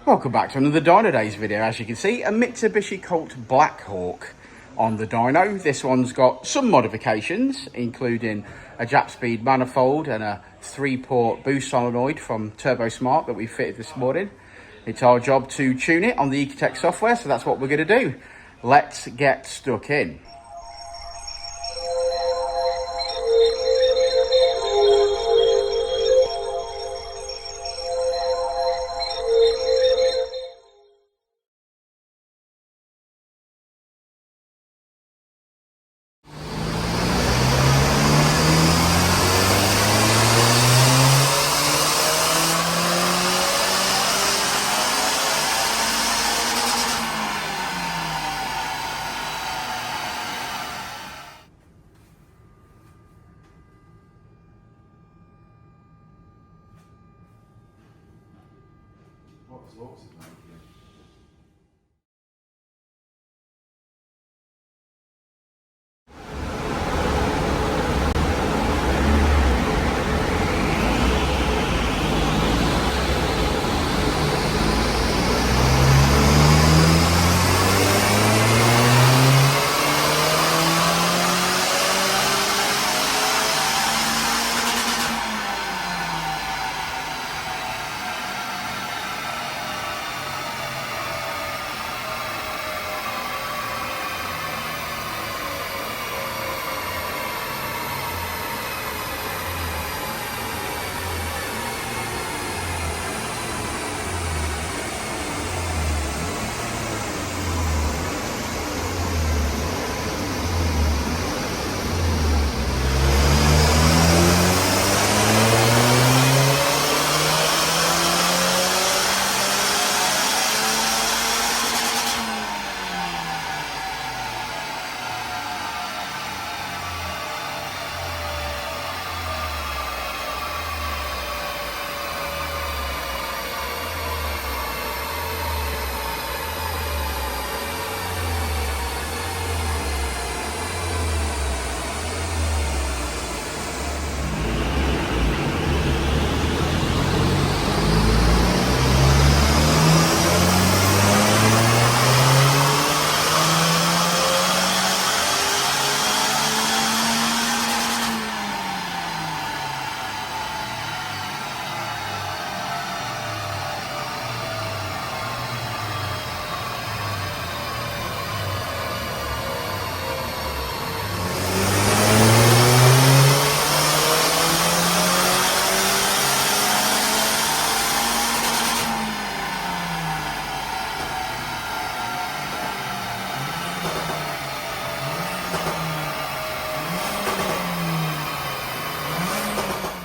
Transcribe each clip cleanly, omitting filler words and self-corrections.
Welcome back to another Dynodaze video. As you can see, a Mitsubishi Colt Blackhawk on the dyno. This one's got some modifications, including a Japspeed manifold and a 3-port Boost Solenoid from Turbosmart that we fitted this morning. It's our job to tune it on the Ecutek software, so that's what we're going to do. Let's get stuck in.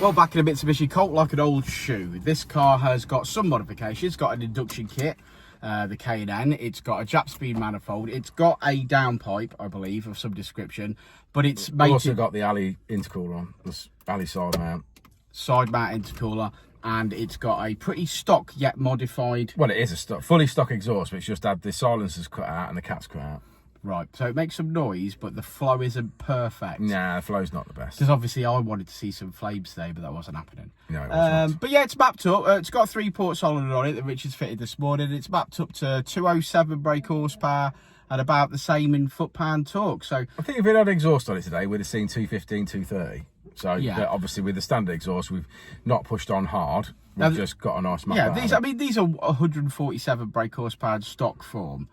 Well, back in a Mitsubishi Colt like an old shoe. This car has got some modifications. It's got an induction kit, the K&N. It's got a Japspeed manifold. It's got a downpipe, I believe, of some description. But it's mated... also got the alley intercooler on, this alley side mount. Side mount intercooler. And it's got a pretty stock yet modified... Well, it is a stock, fully stock exhaust, but it's just had the silencers cut out and the caps cut out. Right, so it makes some noise, but the flow isn't perfect. Nah, the flow's not the best. Because obviously I wanted to see some flames today, but that wasn't happening. No, it was not. But yeah, it's mapped up. It's got a 3-port solenoid on it that Richard's fitted this morning. It's mapped up to 207 brake horsepower and about the same in foot-pound torque. So I think if it had exhaust on it today, we'd have seen 215, 230. So yeah. Obviously with the standard exhaust, we've not pushed on hard. We've just got a nice map. Yeah, these are 147 brake horsepower stock form.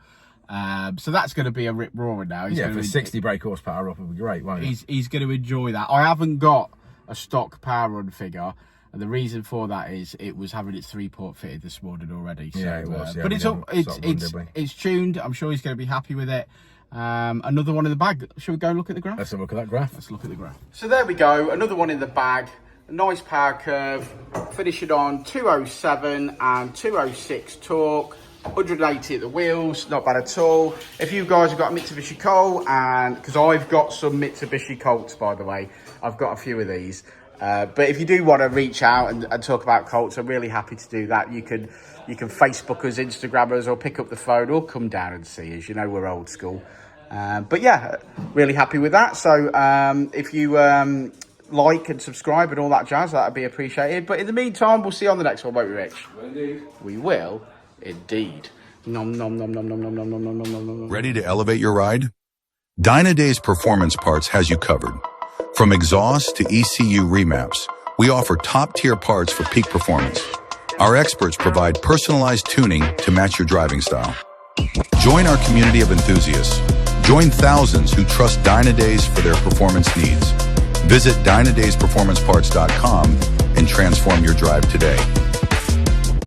So that's going to be a rip roaring now. Yeah, for 60 brake horsepower up would be great, won't it? He's going to enjoy that. I haven't got a stock power run figure, and the reason for that is it was having its 3-port fitted this morning already. So, yeah, it was. Yeah, but it's tuned. I'm sure he's going to be happy with it. Another one in the bag. Shall we go look at the graph? Let's have a look at that graph. Let's look at the graph. So there we go. Another one in the bag. A nice power curve. Finishing on 207 and 206 torque. 180 at the wheels, not bad at all. If you guys have got a Mitsubishi Colt, and because I've got some Mitsubishi Colts, by the way, I've got a few of these. But if you do want to reach out and talk about Colts, I'm really happy to do that. You can Facebook us, Instagram us, or pick up the phone, or come down and see us. You know, we're old school. But yeah, really happy with that. So if you like and subscribe and all that jazz, that'd be appreciated. But in the meantime, we'll see you on the next one, won't we, Rich? Indeed. We will. indeed. Nom nom nom nom nom nom nom nom nom nom nom nom. Ready to elevate your ride? Dynodaze Performance Parts has you covered. From exhaust to ECU remaps, we offer top-tier parts for peak performance. Our experts provide personalized tuning to match your driving style. Join our community of enthusiasts. Join thousands who trust Dynodaze for their performance needs. Visit DynodazePerformanceParts.com and transform your drive today.